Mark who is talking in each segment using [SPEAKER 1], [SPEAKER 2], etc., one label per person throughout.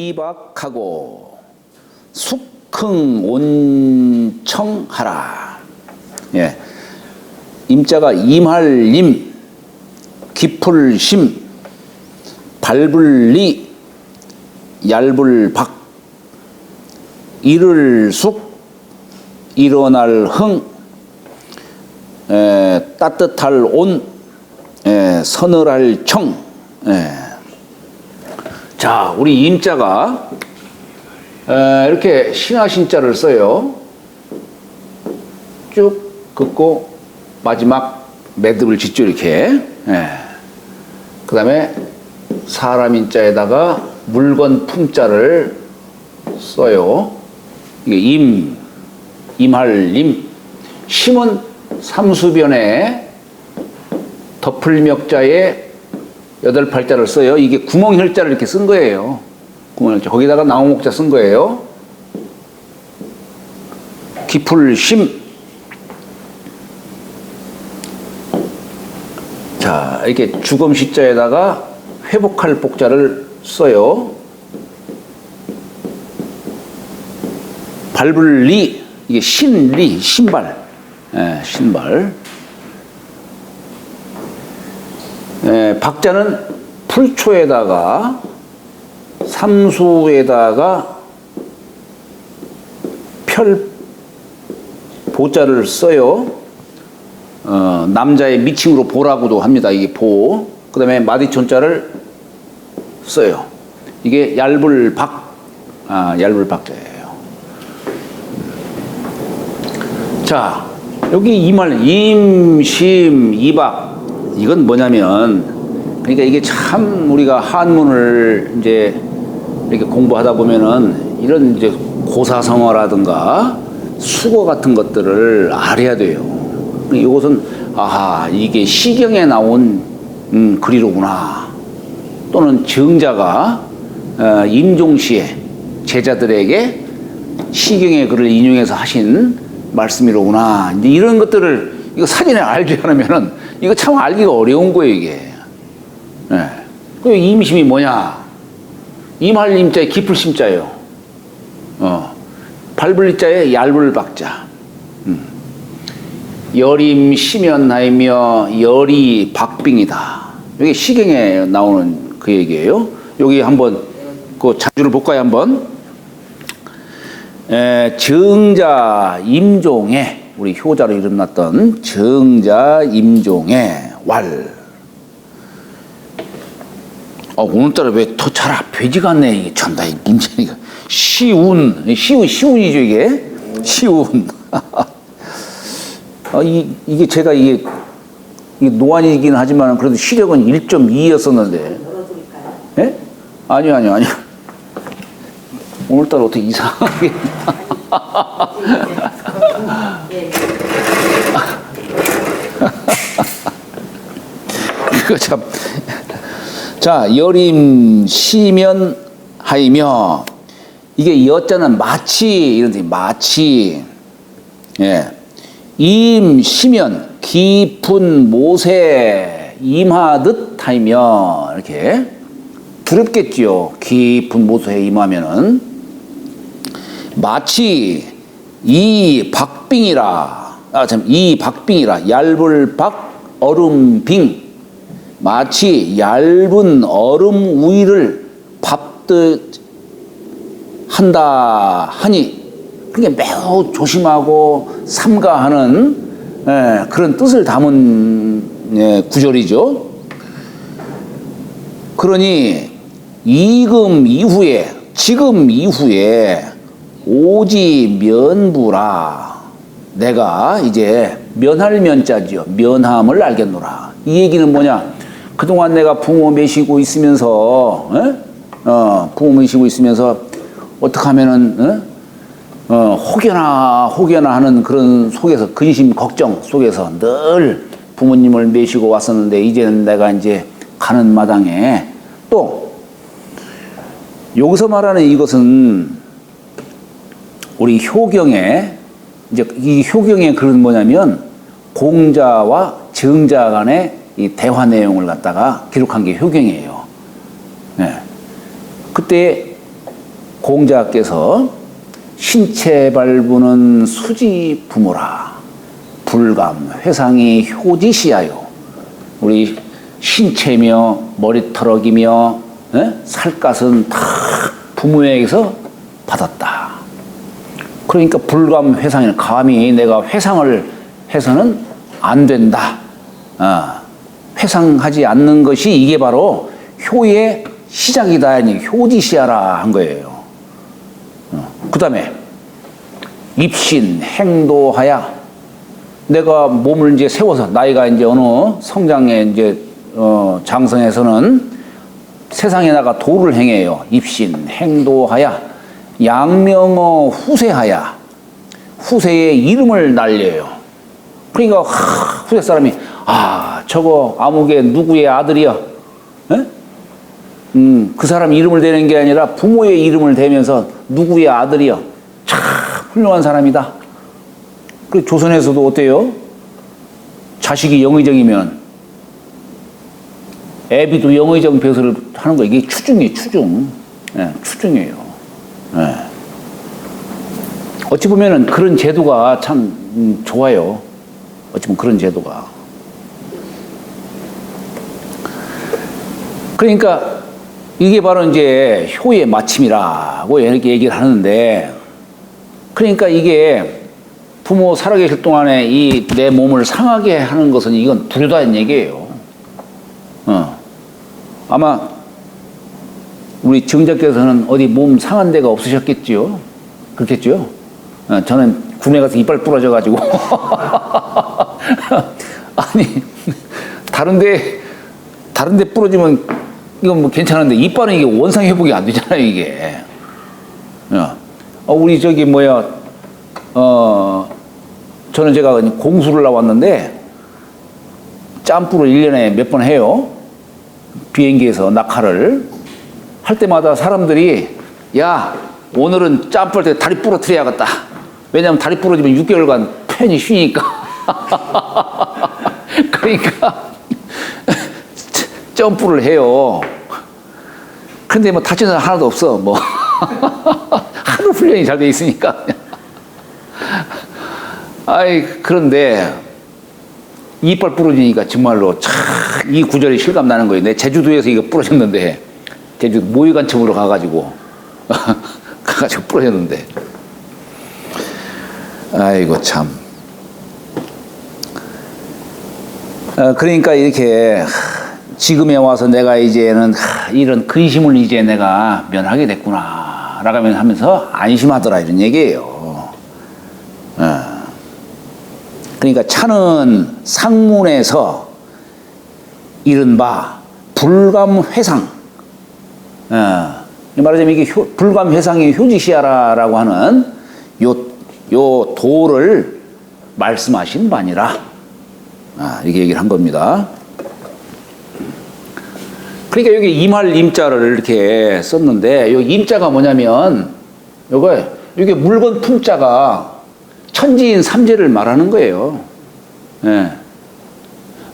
[SPEAKER 1] 임심이박하고 숙흥온청하라. 예, 임자가 임할임, 깊을심, 밟을리, 얇을박, 이를숙, 일어날 흥, 따뜻할 온, 서늘할 청. 자, 우리 임자가 이렇게 신하신자를 써요. 쭉 긋고 마지막 매듭을 짓죠, 이렇게. 그 다음에 사람 인자에다가 물건 품자를 써요. 이게 임할임. 심은 삼수변에 덮을멱자에 8팔자를 써요. 이게 구멍혈자를 이렇게 쓴 거예요. 구멍혈자. 거기다가 나무목자 쓴 거예요. 깊을심. 자, 이렇게 주검시자에다가 회복할 복자를 써요. 밟을리. 이게 신리, 신발. 신발. 박자는 풀초에다가 삼수에다가 보자를 써요. 남자의 미칭으로 보라고도 합니다. 이게 보. 그 다음에 마디촌자를 써요. 이게 얇을박. 얇을 박자예요. 자, 여기 임심, 이박. 이건 뭐냐면, 그러니까 이게 참 우리가 한문을 이제 이렇게 공부하다 보면은 이런 이제 고사성어라든가 수거 같은 것들을 알아야 돼요. 이것은, 아하, 이게 시경에 나온 글이로구나. 또는 정자가 임종시에 제자들에게 시경의 글을 인용해서 하신 말씀이로구나. 이제 이런 것들을 이거 사진에 알지 않으면은 이거 참 알기가 어려운 거예요, 이게. 그 임심이 뭐냐? 임할 임자에 깊을 심자예요. 밟을 이자에 얇을 박자. 열임 심연하이며 열이 박빙이다. 이게 시경에 나오는 그 얘기예요. 여기 한번 그 자주를 볼까요, 한번? 정자 임종에, 우리 효자로 이름났던 정자 임종의 왈. 오늘따라 왜 더 잘 되지가 않네. 이게 참, 나 이 문제니까. 시운이죠, 이게. 시운. 이게 제가 이게 노안이긴 하지만 그래도 시력은 1.2였었는데. 예? 아니요. 오늘따라 어떻게 이상하게. 이거 참. 자, 여림 시면 하이며, 이게 여자는 마치 이런 데 마치. 임 시면 깊은 못에 임하듯 하이며, 이렇게 두렵겠지요. 깊은 못에 임하면은 마치 이 박빙이라. 이 박빙이라. 얇을 박 얼음빙. 마치 얇은 얼음 우위를 밟듯 한다 하니, 그게 매우 조심하고 삼가하는 그런 뜻을 담은 구절이죠. 그러니 지금 이후에 오지 면부라. 내가 이제 면할 면자지요. 면함을 알겠노라. 이 얘기는 뭐냐? 그동안 내가 부모 모시고 있으면서, 어떻게 하면은, 혹여나 하는 그런 속에서, 근심, 걱정 속에서 늘 부모님을 모시고 왔었는데, 이제는 내가 이제 가는 마당에 또, 여기서 말하는 이것은 우리 효경에, 이제 이 효경의 글은 뭐냐면, 공자와 정자 간의 이 대화 내용을 갖다가 기록한 게 효경이에요. 그때 공자께서 신체 발부는 수지 부모라 불감 회상이 효지시하요. 우리 신체며 머리털럭이며 살갗은 다 부모에게서 받았다. 그러니까 불감 회상이 감히 내가 회상을 해서는 안 된다. 회상하지 않는 것이 이게 바로 효의 시작이다. 효지시하라 한 거예요. 그 다음에 입신 행도하야 내가 몸을 이제 세워서 나이가 이제 어느 성장에 이제 장성에서는 세상에 나가 도를 행해요. 입신 행도하야 양명어 후세하야 후세의 이름을 날려요. 그러니까 후세 사람이 저거 아무개 누구의 아들이야? 그 사람 이름을 대는 게 아니라 부모의 이름을 대면서 누구의 아들이야? 참 훌륭한 사람이다. 그 조선에서도 어때요? 자식이 영의정이면 애비도 영의정 벼슬을 하는 거예요. 이게 추중이에요, 추중. 추중이에요. 어찌 보면은 그런 제도가 참 좋아요. 어찌 보면 그런 제도가. 그러니까 이게 바로 이제 효의 마침이라고 이렇게 얘기를 하는데, 그러니까 이게 부모 살아계실 동안에 이 내 몸을 상하게 하는 것은 이건 불효다는 얘기예요. 아마 우리 정자께서는 어디 몸 상한 데가 없으셨겠지요? 그렇겠죠? 저는 군에 가서 이빨 부러져가지고 아니 다른데 부러지면 이건 뭐 괜찮은데 이빨은 이게 원상 회복이 안 되잖아요, 이게. 우리 저기 저는 제가 공수를 나왔는데 짬뿌를 1년에 몇 번 해요. 비행기에서 낙하를 할 때마다 사람들이 야 오늘은 짬뿌 할 때 다리 부러뜨려야겠다. 왜냐하면 다리 부러지면 6개월간 편히 쉬니까. 그러니까 점프를 해요. 근데 뭐 다치는 사람 하나도 없어. 뭐 하도 훈련이 잘 돼 있으니까. 그런데 이빨 부러지니까 정말로 참 이 구절이 실감 나는 거예요. 내 제주도에서 이거 부러졌는데 제주도 모의관청으로 가가지고 부러졌는데 아이고 참. 그러니까 이렇게 지금에 와서 내가 이제는 이런 근심을 이제 내가 면하게 됐구나 라고 하면서 안심하더라 이런 얘기예요. 그러니까 차는 상문에서 이른바 불감회상, 말하자면 이게 불감회상의 효지시하라라고 하는 요 도를 말씀하신 바니라. 이렇게 얘기를 한 겁니다. 그러니까 여기 임할 임자를 이렇게 썼는데, 요 임자가 뭐냐면, 이게 물건 품자가 천지인 삼재를 말하는 거예요.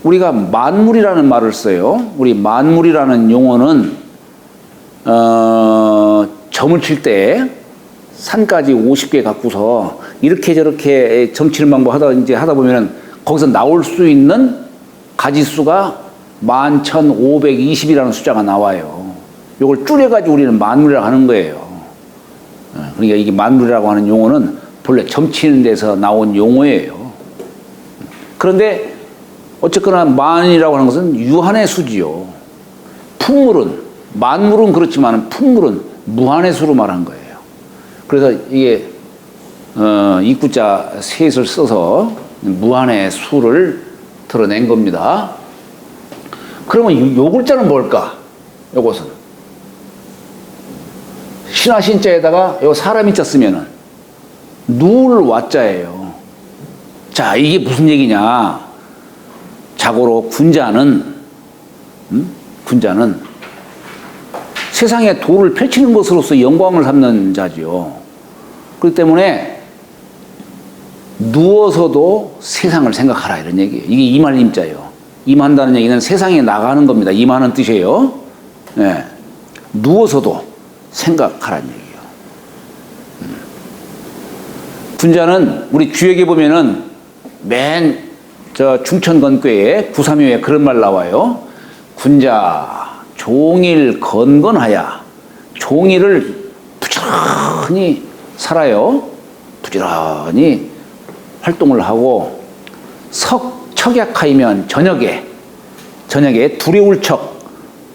[SPEAKER 1] 우리가 만물이라는 말을 써요. 우리 만물이라는 용어는, 점을 칠 때 산까지 50개 갖고서 이렇게 저렇게 점 치는 방법 하다 보면은 거기서 나올 수 있는 가지수가 11,520이라는 숫자가 나와요. 이걸 줄여가지고 우리는 만물이라고 하는 거예요. 그러니까 이게 만물이라고 하는 용어는 본래 점치는 데서 나온 용어예요. 그런데 어쨌거나 만이라고 하는 것은 유한의 수지요. 풍물은, 만물은 그렇지만 풍물은 무한의 수로 말한 거예요. 그래서 이게 입구자 셋을 써서 무한의 수를 드러낸 겁니다. 그러면 요 글자는 뭘까? 요것은 신화신자에다가 요 사람인자 쓰면은 누울 와자예요. 자, 이게 무슨 얘기냐? 자고로 군자는 세상에 도를 펼치는 것으로서 영광을 삼는 자지요. 그렇기 때문에 누워서도 세상을 생각하라 이런 얘기예요. 이게 임할 임자예요. 임한다는 얘기는 세상에 나가는 겁니다. 임하는 뜻이에요. 누워서도 생각하라는 얘기예요. 군자는 우리 주역에 보면은 맨 저 중천건괴에 932에 그런 말 나와요. 군자 종일 건건하야. 종일을 부지런히 살아요. 부지런히 활동을 하고 척약하이면 저녁에 두려울 척.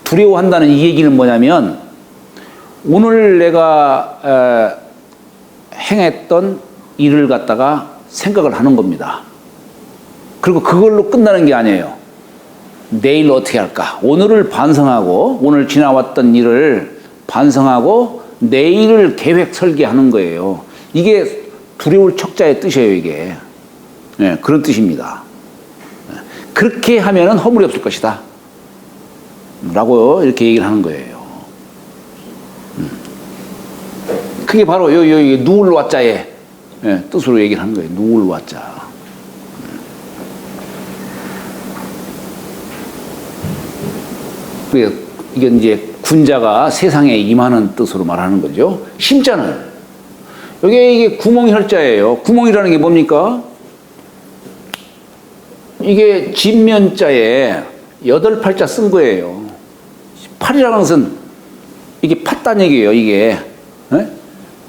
[SPEAKER 1] 두려워한다는 이 얘기는 뭐냐면 오늘 내가 행했던 일을 갖다가 생각을 하는 겁니다. 그리고 그걸로 끝나는 게 아니에요. 내일 어떻게 할까? 오늘을 반성하고 오늘 지나왔던 일을 반성하고 내일을 계획 설계하는 거예요. 이게 두려울 척자의 뜻이에요, 이게. 네, 그런 뜻입니다. 그렇게 하면은 허물이 없을 것이다. 라고 이렇게 얘기를 하는 거예요. 그게 바로 요 누울 와자의 뜻으로 얘기를 하는 거예요. 누울 와자. 이게 이제 군자가 세상에 임하는 뜻으로 말하는 거죠. 심자는 이게 구멍이 혈자예요. 구멍이라는 게 뭡니까? 이게 진면자에 8팔자 쓴 거예요. 팔이라는 것은 이게 팠단 얘기예요. 이게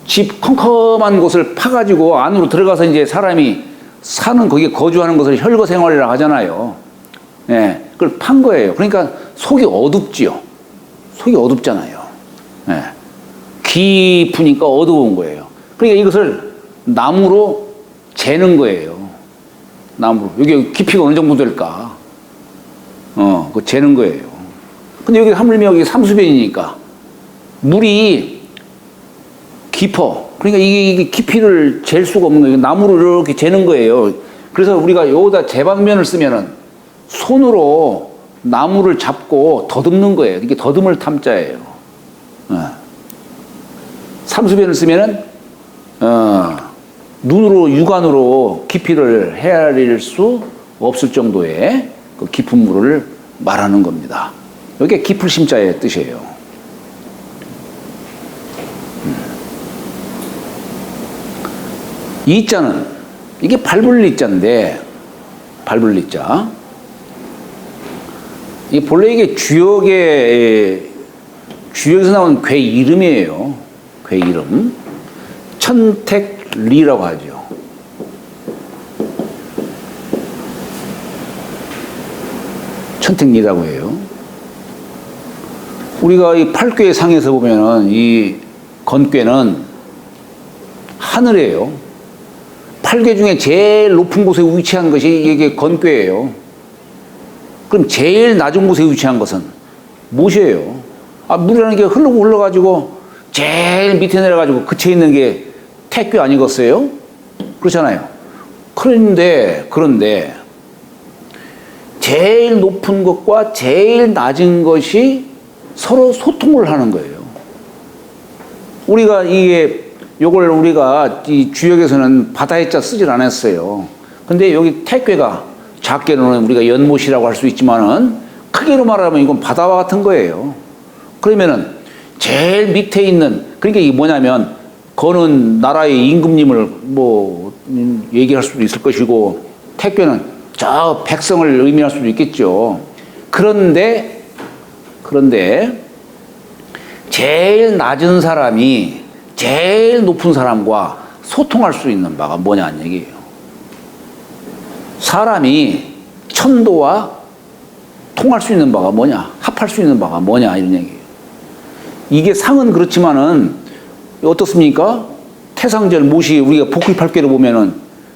[SPEAKER 1] 집 컴컴한 곳을 파가지고 안으로 들어가서 이제 사람이 사는 거기에 거주하는 것을 혈거생활이라고 하잖아요. 예, 그걸 판 거예요. 그러니까 속이 어둡지요. 속이 어둡잖아요. 예, 깊으니까 어두운 거예요. 그러니까 이것을 나무로 재는 거예요. 나무로. 여기 깊이가 어느 정도 될까? 그거 재는 거예요. 근데 여기 하물며 여기 삼수변이니까 물이 깊어. 그러니까 이게 깊이를 잴 수가 없는 거예요. 나무로 이렇게 재는 거예요. 그래서 우리가 여기다 재방면을 쓰면은 손으로 나무를 잡고 더듬는 거예요. 이게 더듬을 탐자예요. 삼수변을 쓰면은 눈으로 육안으로 깊이를 헤아릴 수 없을 정도의 그 깊은 물을 말하는 겁니다. 이게 깊을 심자의 뜻이에요. 이 자는 이게 발불리자인데 발불리자. 이 본래 이게 주역에서 나온 괴 이름이에요. 괴 이름. 천택리라고 하죠. 천택리라고 해요. 우리가 이 팔괘 상에서 보면은 이 건괘는 하늘이에요. 8개 중에 제일 높은 곳에 위치한 것이 이게 건괘예요. 그럼 제일 낮은 곳에 위치한 것은 무엇이에요? 물이라는 게 흐르고 흘러가지고 제일 밑에 내려가지고 그쳐 있는 게 택괴 아니겠어요? 그렇잖아요. 그런데 제일 높은 것과 제일 낮은 것이 서로 소통을 하는 거예요. 우리가 요걸 우리가 이 주역에서는 바다의 자 쓰질 않았어요. 근데 여기 택괴가 작게로는 우리가 연못이라고 할 수 있지만은 크게로 말하면 이건 바다와 같은 거예요. 그러면은 제일 밑에 있는, 그러니까 이게 뭐냐면 거는 나라의 임금님을 뭐 얘기할 수도 있을 것이고 택괴는 저 백성을 의미할 수도 있겠죠. 그런데 제일 낮은 사람이 제일 높은 사람과 소통할 수 있는 바가 뭐냐는 얘기예요. 사람이 천도와 통할 수 있는 바가 뭐냐, 합할 수 있는 바가 뭐냐, 이런 얘기예요. 이게 상은 그렇지만은 어떻습니까? 태상절 못이 우리가 복귀팔괘를 보면은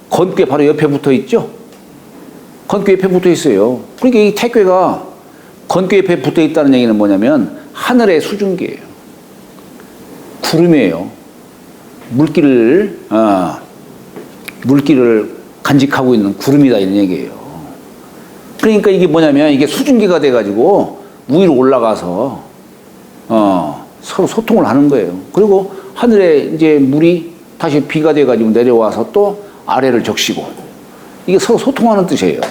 [SPEAKER 1] 건괘 바로 옆에 붙어 있죠. 건괘 옆에 붙어 있어요. 그러니까 이 택괴가 건괘 옆에 붙어 있다는 얘기는 뭐냐면 하늘의 수증기예요. 구름이에요. 물기를 간직하고 있는 구름이다, 이런 얘기예요. 그러니까 이게 뭐냐면 이게 수증기가 돼가지고 위로 올라가서 서로 소통을 하는 거예요. 그리고 하늘에 이제 물이 다시 비가 돼가지고 내려와서 또 아래를 적시고 이게 서로 소통하는 뜻이에요.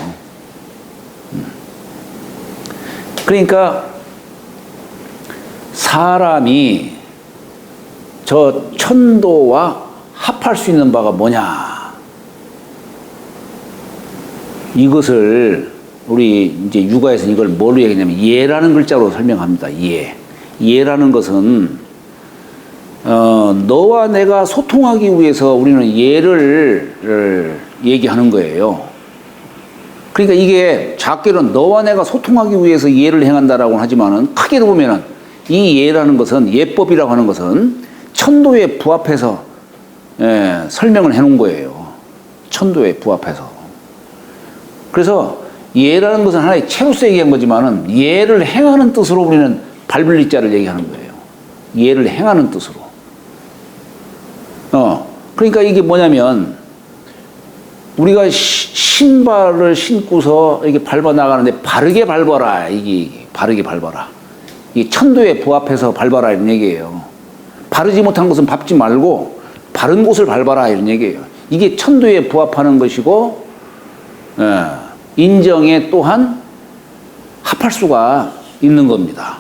[SPEAKER 1] 그러니까 사람이 저 천도와 합할 수 있는 바가 뭐냐? 이것을 우리 이제 육아에서 이걸 뭘로 얘기하냐면 예라는 글자로 설명합니다. 예. 예라는 것은 너와 내가 소통하기 위해서 우리는 예를 얘기하는 거예요. 그러니까 이게 작게는 너와 내가 소통하기 위해서 예를 행한다라고 하지만은 크게도 보면은 이 예라는 것은 예법이라고 하는 것은 천도에 부합해서 설명을 해놓은 거예요. 천도에 부합해서. 그래서 예라는 것은 하나의 채로서 얘기한 거지만은 예를 행하는 뜻으로 우리는 발블리자를 얘기하는 거예요. 예를 행하는 뜻으로. 그러니까 이게 뭐냐면 우리가 신발을 신고서 이게 밟아 나가는데 바르게 밟아라. 이게 바르게 밟아라. 이 천도에 부합해서 밟아라 이런 얘기예요. 바르지 못한 것은 밟지 말고 바른 곳을 밟아라 이런 얘기예요. 이게 천도에 부합하는 것이고 인정에 또한 합할 수가 있는 겁니다.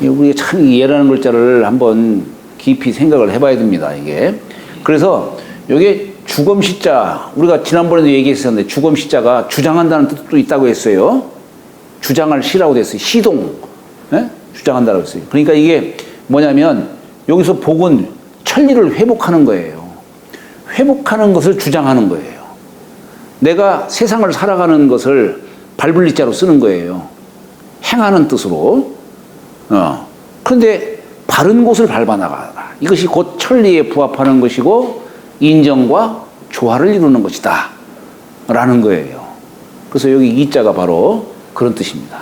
[SPEAKER 1] 우리가 참 예라는 글자를 한번 깊이 생각을 해봐야 됩니다. 이게 그래서 이게 주검시자 우리가 지난번에도 얘기했었는데 주검시자가 주장한다는 뜻도 있다고 했어요. 주장할 시라고 됐어요. 시동 주장한다고 했어요. 그러니까 이게 뭐냐면 여기서 복은 천리를 회복하는 거예요. 회복하는 것을 주장하는 거예요. 내가 세상을 살아가는 것을 발블리자로 쓰는 거예요. 행하는 뜻으로. 그런데 바른 곳을 밟아 나가라. 이것이 곧 천리에 부합하는 것이고 인정과 조화를 이루는 것이다. 라는 거예요. 그래서 여기 이자가 바로 그런 뜻입니다.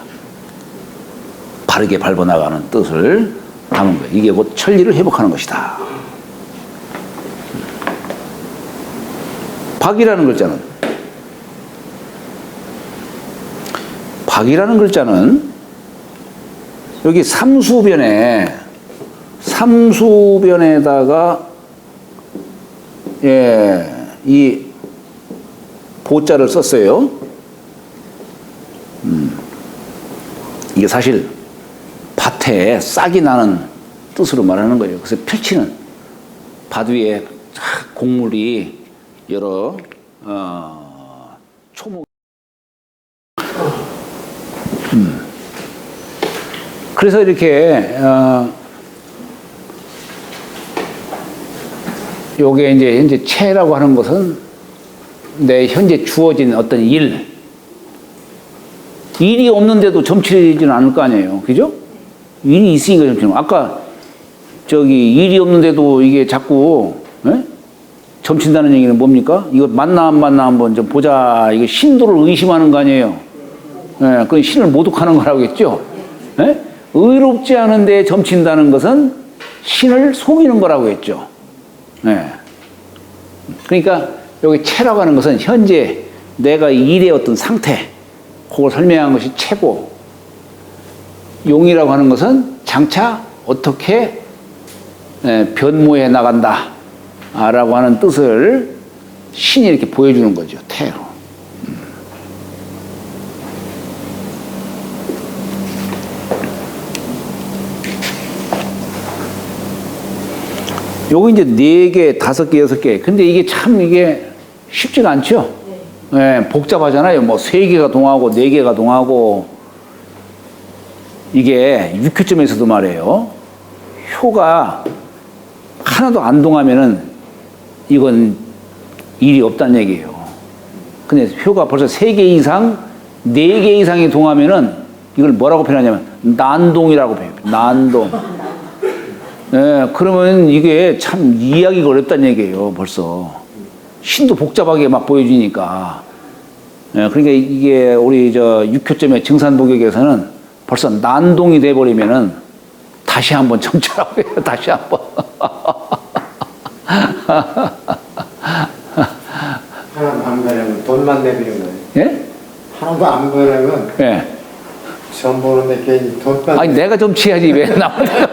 [SPEAKER 1] 바르게 밟아 나가는 뜻을 담은 거예요. 이게 곧 천리를 회복하는 것이다. 박이라는 글자는 여기 삼수변에다가 이 보자를 썼어요. 이게 사실 밭에 싹이 나는 뜻으로 말하는 거예요. 그래서 펼치는 밭 위에 곡물이 여러 초목. 그래서 이렇게 요게 이제 현재 체라고 하는 것은 내 현재 주어진 어떤 일이 없는데도 점치지는 않을 거 아니에요. 그죠? 일이 있으니까 점치는. 아까 일이 없는데도 이게 자꾸 점친다는 얘기는 뭡니까? 이거 맞나 안 맞나 한번 좀 보자. 이거 신도를 의심하는 거 아니에요. 그건 신을 모독하는 거라고 했죠. 의롭지 않은데 점친다는 것은 신을 속이는 거라고 했죠. 그러니까 여기 체라고 하는 것은 현재 내가 일의 어떤 상태, 그걸 설명한 것이 체고, 용이라고 하는 것은 장차 어떻게 변모해 나간다 라고 하는 뜻을 신이 이렇게 보여주는 거죠. 태로. 요거 이제 4개, 5개, 6개. 근데 이게 참 이게 쉽지가 않죠? 복잡하잖아요. 뭐 3개가 동하고 4개가 동하고. 이게 육효점에서도 말이에요. 효가 하나도 안 동하면은 이건 일이 없다는 얘기예요. 근데 효가 벌써 3개 이상, 4개 이상이 동하면은 이걸 뭐라고 표현하냐면 난동이라고 표현해요. 난동. 그러면 이게 참 이해하기가 어렵다는 얘기예요. 벌써 신도 복잡하게 막 보여주니까. 그러니까 이게 우리 육효점의 증산복역에서는 벌써 난동이 돼버리면은 다시 한번 정찰하고 해요. 다시 한번.
[SPEAKER 2] 하나도 안 변하면 돈만 내비는 거예요.
[SPEAKER 1] 예?
[SPEAKER 2] 하나도 안 변하면
[SPEAKER 1] 예.
[SPEAKER 2] 시험 보는데 괜히 돈만.
[SPEAKER 1] 아니 내가 좀 취하지 왜 남을 해요?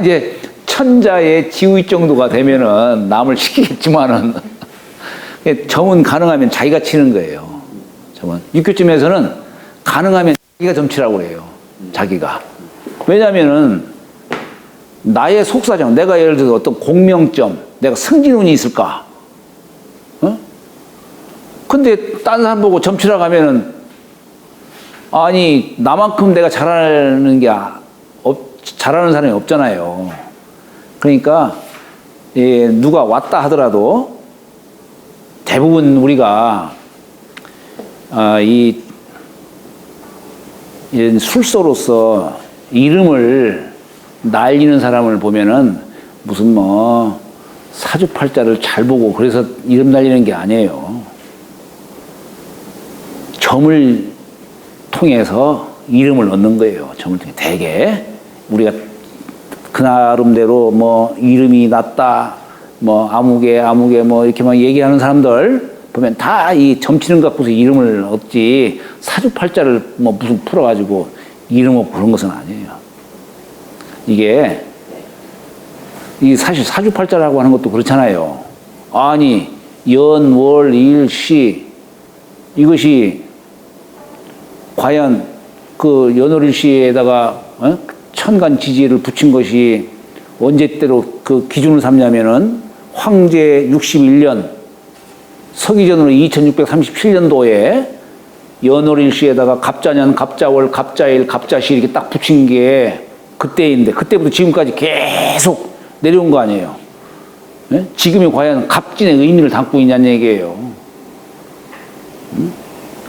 [SPEAKER 1] 이제 천자의 지위 정도가 되면은 남을 시키겠지만은 점은 가능하면 자기가 치는 거예요. 점은 육교점에서는 가능하면 자기가 점 치라고 그래요. 자기가. 왜냐면은 나의 속사정, 내가 예를 들어서 어떤 공명점, 내가 승진운이 있을까? 어? 근데 딴 사람 보고 점치라고 하면은 아니 나만큼 내가 잘하는 게 잘하는 사람이 없잖아요. 그러니까 누가 왔다 하더라도 대부분 우리가 이 술서로서 이름을 날리는 사람을 보면은 무슨 뭐 사주팔자를 잘 보고 그래서 이름 날리는 게 아니에요. 점을 통해서 이름을 얻는 거예요. 점을 통해. 대개 우리가 그 나름대로 뭐 이름이 났다, 뭐 아무개 뭐 이렇게 막 얘기하는 사람들 보면 다 이 점치는 갖고서 이름을 얻지 사주팔자를 뭐 무슨 풀어가지고 이름 얻고 그런 것은 아니에요. 이게 사실 사주팔자라고 하는 것도 그렇잖아요. 아니 연, 월, 일, 시 이것이 과연 그 연월일시에다가 천간지지를 붙인 것이 언제 때로 그 기준을 삼냐면은 황제 61년 서기전으로 2637년도에 연월일시에다가 갑자년, 갑자월, 갑자일, 갑자시 이렇게 딱 붙인 게 그때인데 그때부터 지금까지 계속 내려온 거 아니에요. 네? 지금이 과연 갑진의 의미를 담고 있냐는 얘기예요.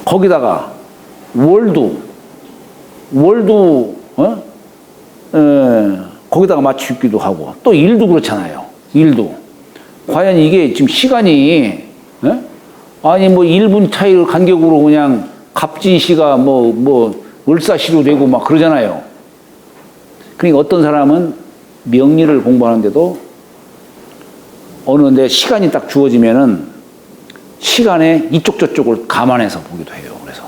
[SPEAKER 1] 거기다가 월도 거기다가 맞추기도 하고 또 일도 그렇잖아요. 일도 과연 이게 지금 시간이 아니 뭐 1분 차이를 간격으로 그냥 갑진시가 뭐 을사시로 되고 막 그러잖아요. 그러니까 어떤 사람은 명리를 공부하는데도 어느 데 시간이 딱 주어지면은 시간에 이쪽 저쪽을 감안해서 보기도 해요. 그래서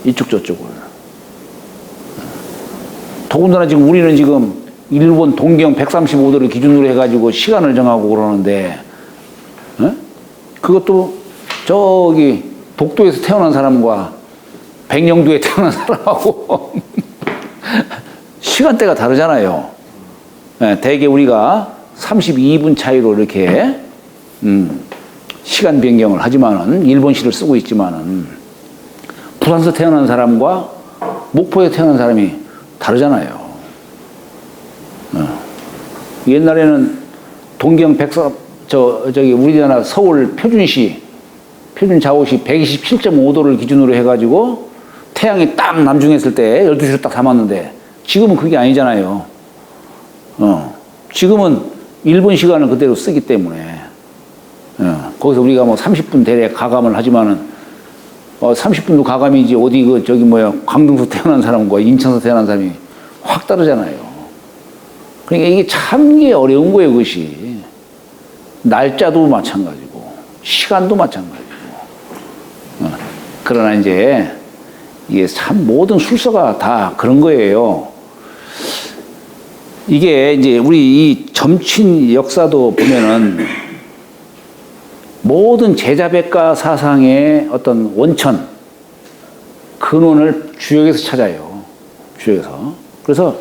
[SPEAKER 1] 이쪽 저쪽을. 더군다나 지금 우리는 지금 일본 동경 135도를 기준으로 해가지고 시간을 정하고 그러는데, 그것도 저기 독도에서 태어난 사람과 백령도에 태어난 사람하고 시간대가 다르잖아요. 대개 우리가 32분 차이로 이렇게 시간 변경을 하지만은 일본시를 쓰고 있지만은 부산에서 태어난 사람과 목포에 태어난 사람이 다르잖아요. 옛날에는 동경 저기 우리나라 서울 표준 자오시 127.5도를 기준으로 해가지고 태양이 딱 남중했을 때 12시로 딱 담았는데 지금은 그게 아니잖아요. 지금은 일본 시간을 그대로 쓰기 때문에 거기서 우리가 뭐 30분 대략 가감을 하지만은 30분도 가감이지 어디 저기 광등에서 태어난 사람과 인천에서 태어난 사람이 확 다르잖아요. 그러니까 이게 참 어려운 거예요, 그것이. 날짜도 마찬가지고 시간도 마찬가지고. 그러나 이제 이게 참 모든 술서가 다 그런 거예요. 이게 이제 우리 이 점친 역사도 보면은 모든 제자백가 사상의 어떤 원천, 근원을 주역에서 찾아요. 주역에서. 그래서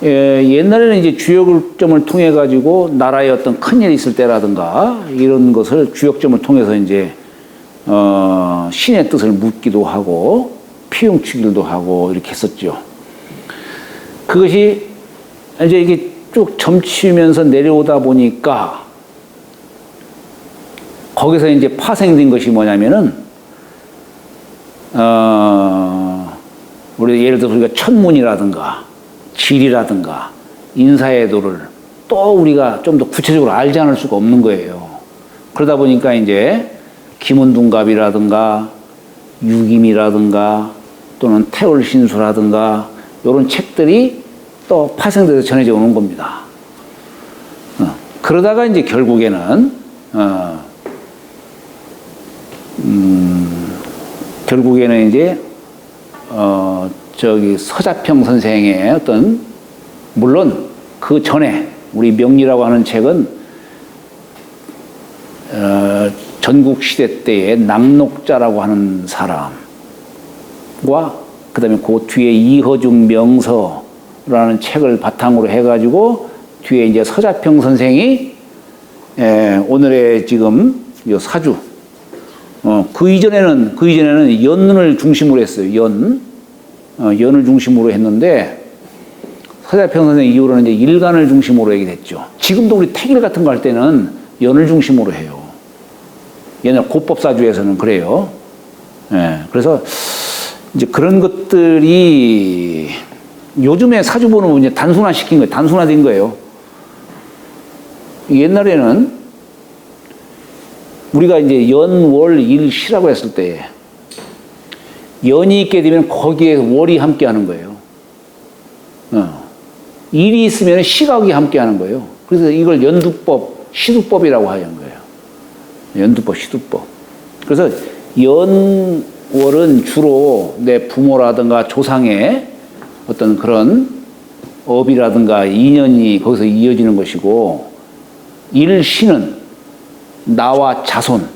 [SPEAKER 1] 옛날에는 이제 주역점을 통해 가지고 나라에 어떤 큰일이 있을 때라든가 이런 것을 주역점을 통해서 이제 신의 뜻을 묻기도 하고 피용치기도 하고 이렇게 했었죠. 그것이 이제 이게 쭉 점치면서 내려오다 보니까 거기서 이제 파생된 것이 뭐냐면은 우리 예를 들어서 우리가 천문이라든가 지리라든가 인사애도를 또 우리가 좀 더 구체적으로 알지 않을 수가 없는 거예요. 그러다 보니까 이제 김은둔갑이라든가 유김이라든가 또는 태월신수라든가 이런 책들이 또 파생돼서 전해져 오는 겁니다. 그러다가 이제 결국에는 이제 저기 서자평 선생의 어떤 물론 그 전에 우리 명리라고 하는 책은 전국 시대 때의 낙록자라고 하는 사람과 그다음에 그 뒤에 이허중 명서라는 책을 바탕으로 해가지고 뒤에 이제 서자평 선생이 오늘의 지금 이 사주 그 이전에는 연을 중심으로 했어요. 연을 중심으로 했는데 서자평 선생 이후로는 이제 일간을 중심으로 얘기를 했죠. 지금도 우리 택일 같은 거 할 때는 연을 중심으로 해요. 옛날 고법사주에서는 그래요. 그래서 이제 그런 것들이 요즘에 사주 보는 이제 단순화시킨 거예요. 단순화된 거예요. 옛날에는 우리가 이제 연, 월, 일, 시라고 했을 때 연이 있게 되면 거기에 월이 함께 하는 거예요. 일이 있으면 시각이 함께 하는 거예요. 그래서 이걸 연두법, 시두법이라고 하는 거예요. 연두법, 시두법. 그래서 연, 월은 주로 내 부모라든가 조상의 어떤 그런 업이라든가 인연이 거기서 이어지는 것이고, 일, 시는 나와 자손,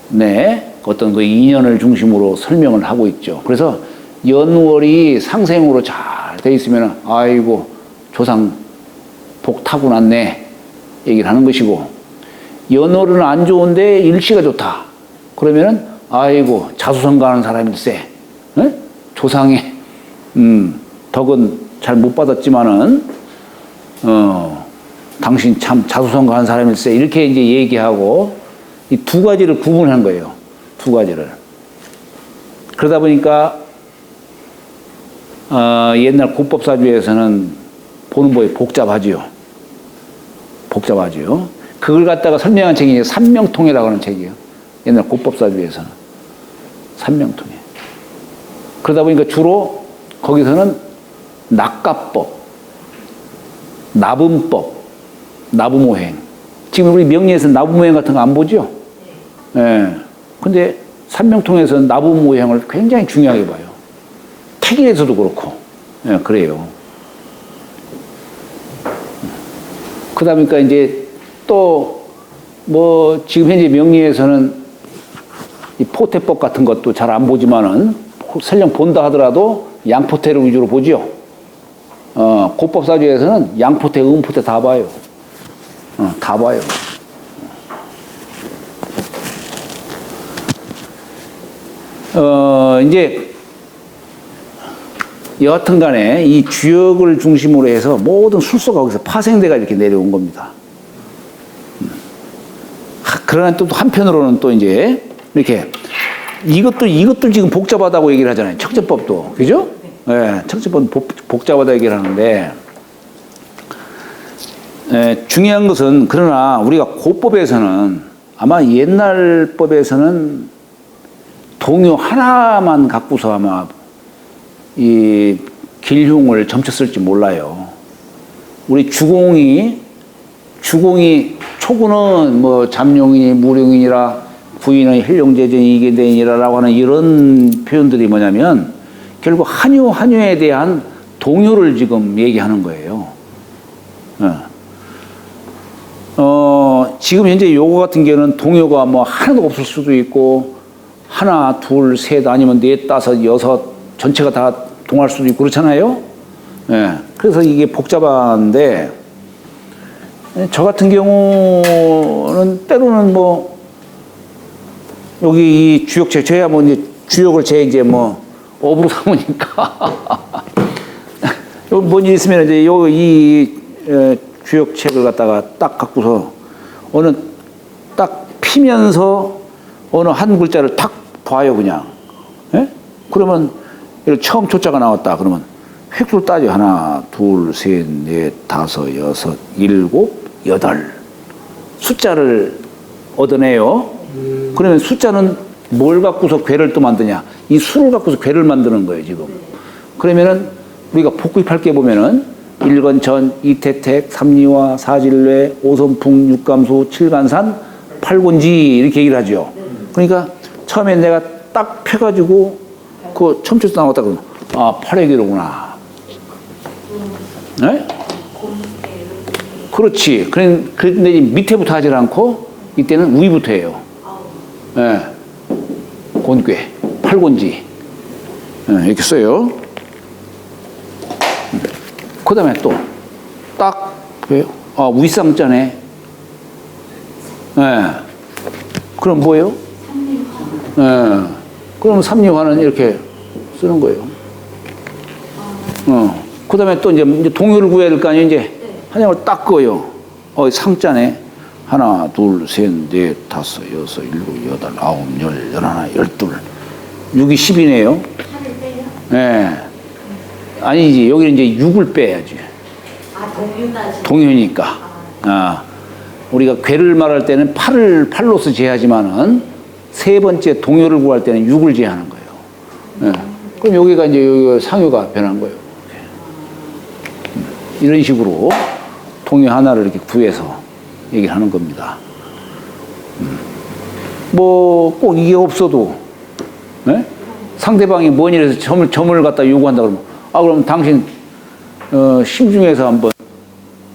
[SPEAKER 1] 네, 어떤 그 인연을 중심으로 설명을 하고 있죠. 그래서 연월이 상생으로 잘 돼 있으면, 아이고, 조상 복 타고났네, 얘기를 하는 것이고, 연월은 안 좋은데 일시가 좋다. 그러면은, 아이고, 자수성 가는 사람일세. 에? 조상의, 덕은 잘 못 받았지만은, 당신 참 자수성 가는 사람일세. 이렇게 이제 얘기하고, 이 두 가지를 구분한 거예요. 두 가지를. 그러다 보니까, 옛날 고법사주에서는 보는 법이 복잡하지요. 복잡하지요. 그걸 갖다가 설명한 책이 이제 삼명통이라고 하는 책이에요. 옛날 고법사주에서는. 삼명통에. 그러다 보니까 주로 거기서는 낙가법, 나분법, 나부모행. 지금 우리 명리에서 나부모행 같은 거 안 보죠? 예. 근데 삼명통에서는 나부모행을 굉장히 중요하게 봐요. 택일에서도 그렇고. 예, 그래요. 그러다 보니까 이제 또 뭐 지금 현재 명리에서는 이 포태법 같은 것도 잘 안 보지만은 설령 본다 하더라도 양포태를 위주로 보죠. 고법사주에서는 양포태, 음포태 다 봐요. 다 봐요. 이제 여하튼 간에 이 주역을 중심으로 해서 모든 술소가 거기서 파생돼가 이렇게 내려온 겁니다. 그러나 또 한편으로는 또 이제 이렇게 이것도 지금 복잡하다고 얘기를 하잖아요. 척제법도. 그죠? 예, 네, 척제법은 복잡하다 얘기를 하는데, 중요한 것은 그러나 우리가 고법에서는 아마 옛날 법에서는 동요 하나만 갖고서 아마 이 길흉을 점쳤을지 몰라요. 우리 주공이 초구는 뭐 잠룡이니 무룡이니라 구인은 혈룡재전이 이계대인이라라고 하는 이런 표현들이 뭐냐면 결국 한유에 대한 동요를 지금 얘기하는 거예요. 지금 현재 요거 같은 경우는 동요가 뭐 하나도 없을 수도 있고 하나, 둘, 셋 아니면 넷, 다섯, 여섯 전체가 다 동할 수도 있고 그렇잖아요. 예. 그래서 이게 복잡한데 저 같은 경우는 때로는 뭐 여기 이 주역책 저야 뭐 이제 주역을 제 이제 뭐 업으로 삼으니까 여기 뭔 일 있으면 이제 이 주역책을 갖다가 딱 갖고서 어느 딱 피면서 어느 한 글자를 탁 봐요 그냥. 예? 그러면 처음 초자가 나왔다 그러면 획수를 따져. 하나, 둘, 셋, 넷, 다섯, 여섯, 일곱, 여덟. 숫자를 얻어내요. 그러면 숫자는 뭘 갖고서 괴를 또 만드냐? 이 수를 갖고서 괴를 만드는 거예요, 지금. 그러면은 우리가 복구입할 게 보면은 일건천, 이태택, 삼리화, 사질례, 오선풍, 육감수, 칠간산, 팔곤지 이렇게 얘기를 하죠. 그러니까 처음에 내가 딱 펴가지고 그 첨초도 나왔다 그러면 아, 팔회기로구나. 네? 그렇지. 그런데 밑에부터 하질 않고 이때는 위부터 해요. 예. 곤괴, 팔곤지. 이렇게 써요. 그 다음에 또, 딱, 왜요? 위쌍자네. 그럼 뭐예요? 그럼 삼리화는 이렇게 쓰는 거예요. 그 다음에 또 이제 동요를 구해야 될 거 아니에요, 이제. 한양을 딱 그어요. 상자네. 하나, 둘, 셋, 넷, 다섯, 여섯, 일곱, 여덟, 아홉, 열, 열하나, 열둘. 6이 10이네요. 예. 아니지. 여기는 이제 6을 빼야지. 동요니까. 우리가 괴를 말할 때는 8로서 제하지만은 세 번째 동요를 구할 때는 6을 제하는 거예요. 예. 그럼 여기가 이제 여기가 상요가 변한 거예요. 이런 식으로 동요 하나를 이렇게 구해서 얘기를 하는 겁니다. 뭐 꼭 이게 없어도 예? 상대방이 뭔 일에서 점을 갖다 요구한다 그러면 그럼 당신 심중에서 한번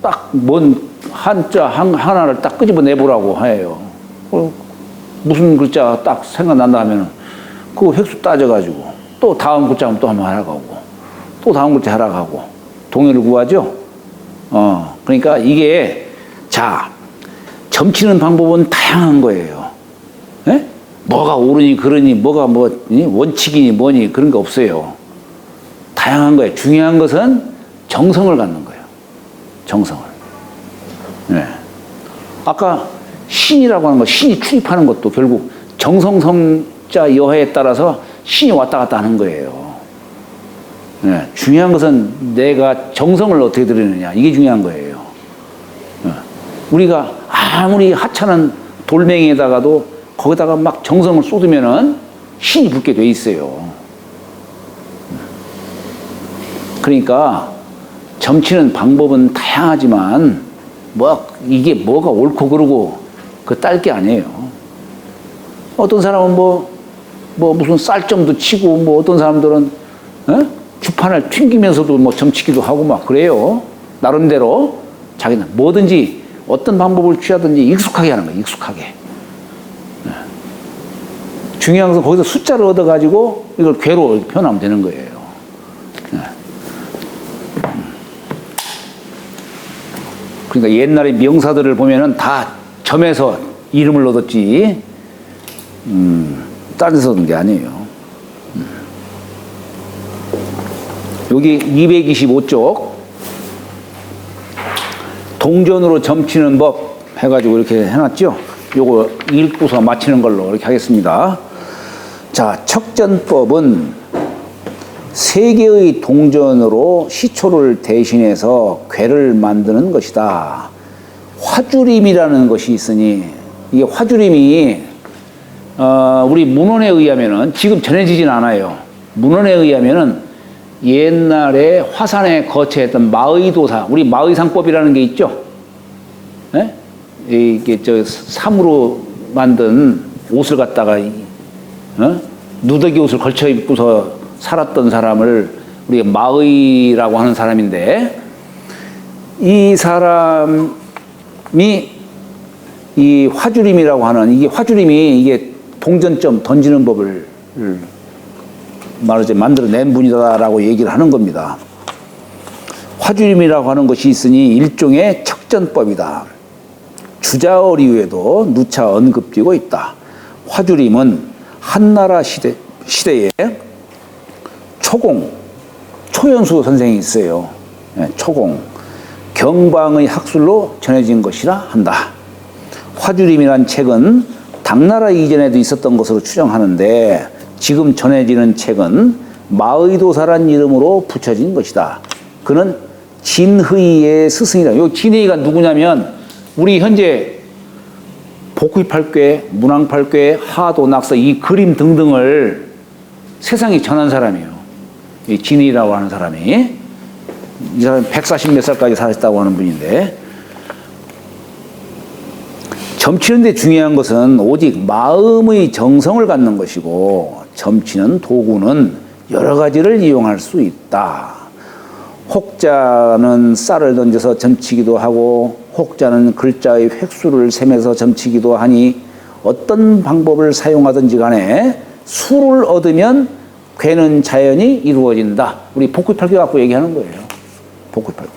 [SPEAKER 1] 딱 뭔 한자 하나를 딱 끄집어 내보라고 해요. 무슨 글자 딱 생각난다 하면은 그 획수 따져가지고 또 다음 글자 또 한번 하라고 하고 또 다음 글자 하라고 하고 동요를 구하죠. 그러니까 이게 점치는 방법은 다양한 거예요. 예? 뭐가 옳으니 그러니 뭐가 뭐 원칙이니 뭐니 그런 거 없어요. 다양한 거예요. 중요한 것은 정성을 갖는 거예요. 정성을. 네. 아까 신이라고 하는 거, 신이 출입하는 것도 결국 정성성자 여하에 따라서 신이 왔다 갔다 하는 거예요. 네. 중요한 것은 내가 정성을 어떻게 들이느냐, 이게 중요한 거예요. 네. 우리가 아무리 하찮은 돌멩이에다가도 거기다가 막 정성을 쏟으면은 신이 붙게 돼 있어요. 그러니까 점치는 방법은 다양하지만 이게 뭐가 옳고 그르고 그 딸 게 아니에요. 어떤 사람은 무슨 쌀점도 치고 어떤 사람들은 주판을 튕기면서도 점치기도 하고 막 그래요. 나름대로 자기는 뭐든지 어떤 방법을 취하든지 익숙하게 하는 거예요. 익숙하게. 중요한 것은 거기서 숫자를 얻어가지고 이걸 괴로 표현하면 되는 거예요. 그러니까 옛날에 명사들을 보면은 다 점에서 이름을 얻었지, 다른 데서 얻은 게 아니에요. 여기 225쪽, 동전으로 점치는 법 해가지고 이렇게 해놨죠? 요거 읽고서 마치는 걸로 이렇게 하겠습니다. 자, 척전법은 세 개의 동전으로 시초를 대신해서 괴를 만드는 것이다. 화주림이라는 것이 있으니, 이게 화주림이 우리 문헌에 의하면은 지금 전해지진 않아요. 문헌에 의하면은 옛날에 화산에 거처했던 마의도사, 우리 마의상법이라는 게 있죠. 네? 이게 삼으로 만든 옷을 갖다가 누더기 옷을 걸쳐 입고서 살았던 사람을 우리가 마의라고 하는 사람인데, 이 사람이 이 화주림이라고 하는, 이게 화주림이 이게 동전점 던지는 법을 말하자면 만들어낸 분이다라고 얘기를 하는 겁니다. 화주림이라고 하는 것이 있으니 일종의 척전법이다. 주자어리에도 누차 언급되고 있다. 화주림은 한나라 시대에 초공, 초연수 선생이 있어요. 초공, 경방의 학술로 전해진 것이라 한다. 화주림이란 책은 당나라 이전에도 있었던 것으로 추정하는데 지금 전해지는 책은 마의도사란 이름으로 붙여진 것이다. 그는 진의의 스승이다. 요 진의가 누구냐면 우리 현재 복휘팔괴, 문왕팔괴, 하도, 낙서 이 그림 등등을 세상에 전한 사람이에요. 이 진의라고 하는 사람이. 이 사람이 140몇 살까지 살았다고 하는 분인데, 점치는 데 중요한 것은 오직 마음의 정성을 갖는 것이고, 점치는 도구는 여러 가지를 이용할 수 있다. 혹자는 쌀을 던져서 점치기도 하고, 혹자는 글자의 획수를 세면서 점치기도 하니 어떤 방법을 사용하든지 간에 수를 얻으면 괴는 자연히 이루어진다. 우리 복귀팔귀 갖고 얘기하는 거예요. 복귀팔귀.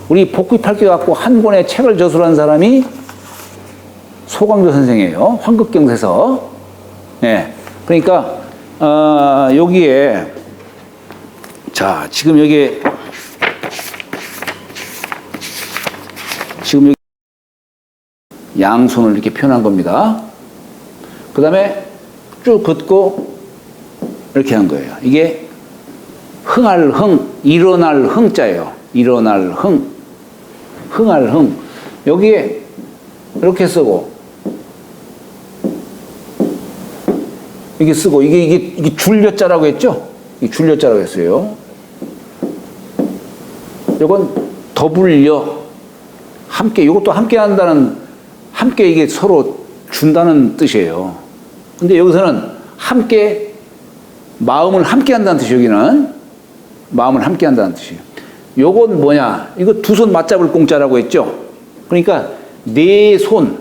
[SPEAKER 1] 우리 복귀팔귀 갖고 한 권의 책을 저술한 사람이 소광조 선생이에요. 황급경세서. 예. 그러니까 여기에 자 지금 여기 양손을 이렇게 표현한 겁니다. 그 다음에 쭉 긋고 이렇게 한 거예요. 이게 흥할 흥, 일어날 흥자예요. 일어날 흥, 흥할 흥. 여기에 이렇게 쓰고 이게 쓰고 이게 줄여자라고 했죠? 이 줄여자라고 했어요. 이건 더불려 함께 이것도 함께 한다는 함께 이게 서로 준다는 뜻이에요. 근데 여기서는 함께 마음을 함께 한다는 뜻이에요. 여기는 마음을 함께 한다는 뜻이에요. 요건 뭐냐? 이거 두 손 맞잡을 공짜라고 했죠? 그러니까 네 손,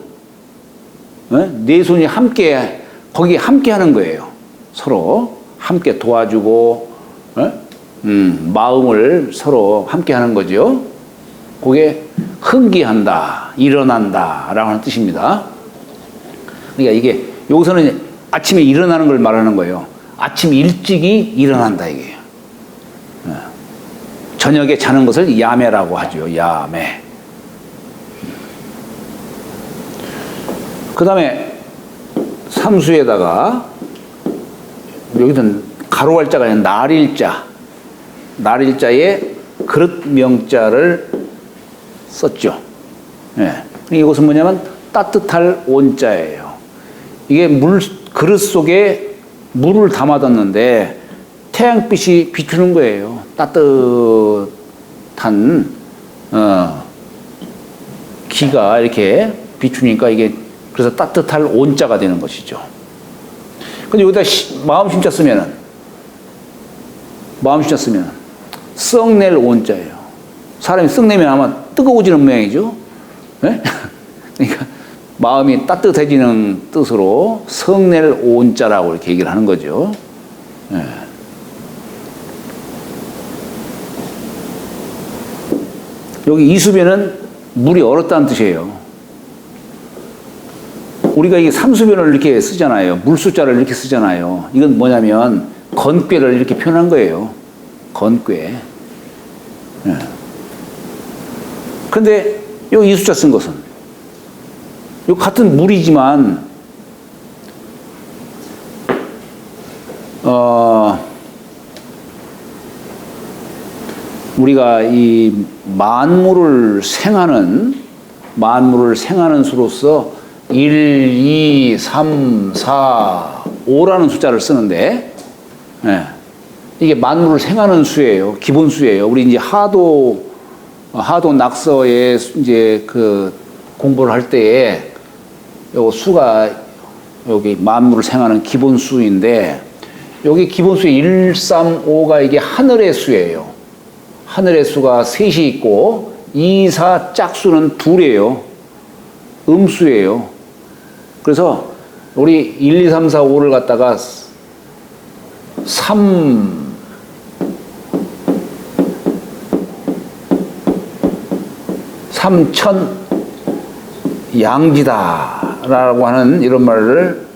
[SPEAKER 1] 네 손이 함께 거기 함께 하는 거예요. 서로 함께 도와주고 마음을 서로 함께 하는 거죠. 그게 흥기한다, 일어난다 라고 하는 뜻입니다. 그러니까 이게 여기서는 아침에 일어나는 걸 말하는 거예요. 아침 일찍이 일어난다 이게요. 저녁에 자는 것을 야매라고 하죠. 야매. 그 다음에 삼수에다가 여기는 가로할자가 아니라 날일자, 날일자에 그릇 명자를 썼죠. 예. 이것은 뭐냐면 따뜻할 온자예요. 이게 그릇 속에 물을 담아뒀는데 태양빛이 비추는 거예요. 따뜻한 기가 이렇게 비추니까 이게 그래서 따뜻할 온자가 되는 것이죠. 근데 여기다 마음심자 쓰면은 썩낼 온자예요. 사람이 썩내면 아마 뜨거워지는 모양이죠. 네? 그러니까 마음이 따뜻해지는 뜻으로 썩낼 온자라고 이렇게 얘기를 하는 거죠. 네. 여기 이수변은 물이 얼었다는 뜻이에요. 우리가 이게 삼수변을 이렇게 쓰잖아요. 물수자를 이렇게 쓰잖아요. 이건 뭐냐면 건꾀를 이렇게 표현한 거예요. 건꾀. 예. 근데 여기 이수자 쓴 것은 요 같은 물이지만 우리가 이 만물을 생하는 수로서 1, 2, 3, 4, 5라는 숫자를 쓰는데, 예. 이게 만물을 생하는 수예요. 기본 수예요. 우리 이제 하도 낙서에 이제 그 공부를 할 때에 요 수가 여기 만물을 생하는 기본 수인데, 여기 기본 수 1, 3, 5가 이게 하늘의 수예요. 하늘의 수가 셋이 있고, 2, 4 짝수는 둘이에요. 음수예요. 그래서 우리 1, 2, 3, 4, 5를 갖다가 3천 양지다라고 하는 이런 말을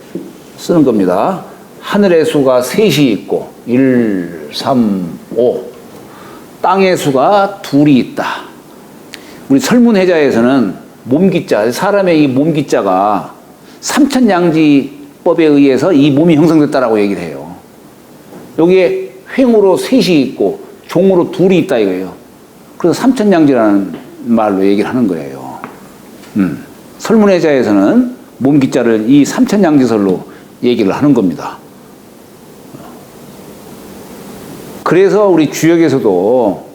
[SPEAKER 1] 쓰는 겁니다. 하늘의 수가 셋이 있고 1, 3, 5 땅의 수가 둘이 있다. 우리 설문해자에서는 몸기자, 사람의 이 몸기자가 삼천양지법에 의해서 이 몸이 형성됐다라고 얘기를 해요. 여기에 횡으로 셋이 있고 종으로 둘이 있다 이거예요. 그래서 삼천양지라는 말로 얘기를 하는 거예요. 설문해자에서는 몸기자를 이 삼천양지설로 얘기를 하는 겁니다. 그래서 우리 주역에서도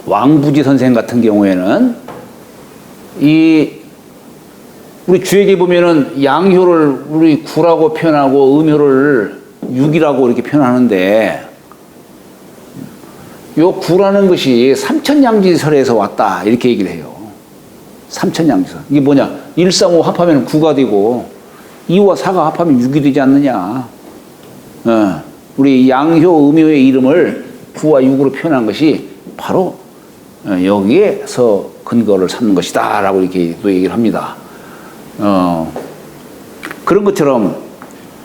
[SPEAKER 1] 왕부지 선생 같은 경우에는 우리 주역에 보면은 양효를 우리 구라고 표현하고 음효를 육이라고 이렇게 표현하는데, 요 구라는 것이 삼천양지설에서 왔다 이렇게 얘기를 해요. 삼천양지설. 이게 뭐냐? 1, 3, 5 합하면 9가 되고 2와 4가 합하면 6이 되지 않느냐. 우리 양효, 음효의 이름을 9와 6으로 표현한 것이 바로 여기에서 근거를 삼는 것이다 라고 이렇게 또 얘기를 합니다. 그런 것처럼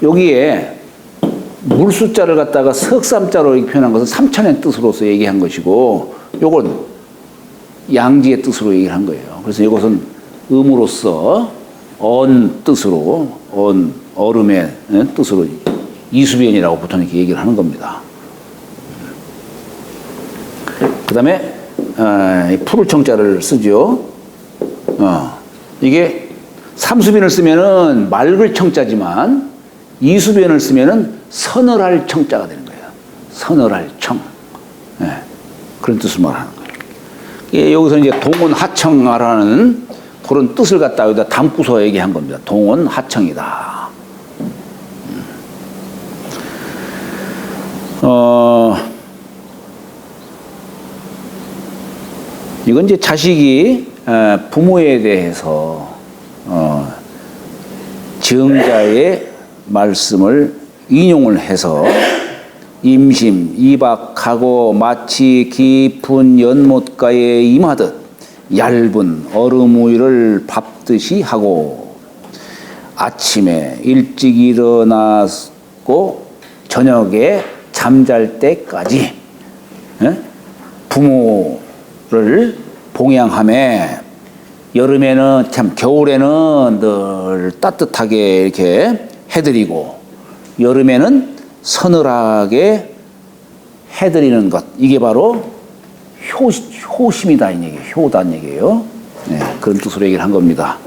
[SPEAKER 1] 여기에 물숫자를 갖다가 석삼자로 이렇게 표현한 것은 삼천의 뜻으로서 얘기한 것이고, 요건 양지의 뜻으로 얘기를 한 거예요. 그래서 이것은 음으로서 뜻으로, 얼음의 뜻으로 이수변이라고 보통 이렇게 얘기를 하는 겁니다. 그 다음에, 푸를 청자를 쓰죠. 이게 삼수변을 쓰면은 맑을 청자지만 이수변을 쓰면은 서늘할 청자가 되는 거예요. 서늘할 청. 그런 뜻을 말하는 거예요. 여기서 이제 동원 하청하라는 그런 뜻을 갖다 여기다 담고서 얘기한 겁니다. 동원 하청이다. 이건 이제 자식이 부모에 대해서 정자의 말씀을 인용을 해서 임심, 이박하고 마치 깊은 연못가에 임하듯 얇은 얼음 우유를 밟듯이 하고 아침에 일찍 일어나고 저녁에 잠잘 때까지 부모를 봉양하며 여름에는 참 겨울에는 늘 따뜻하게 이렇게 해드리고 여름에는 서늘하게 해드리는 것, 이게 바로 효심이다 이 얘기예요. 효다는 얘기예요. 그런 뜻으로 얘기를 한 겁니다.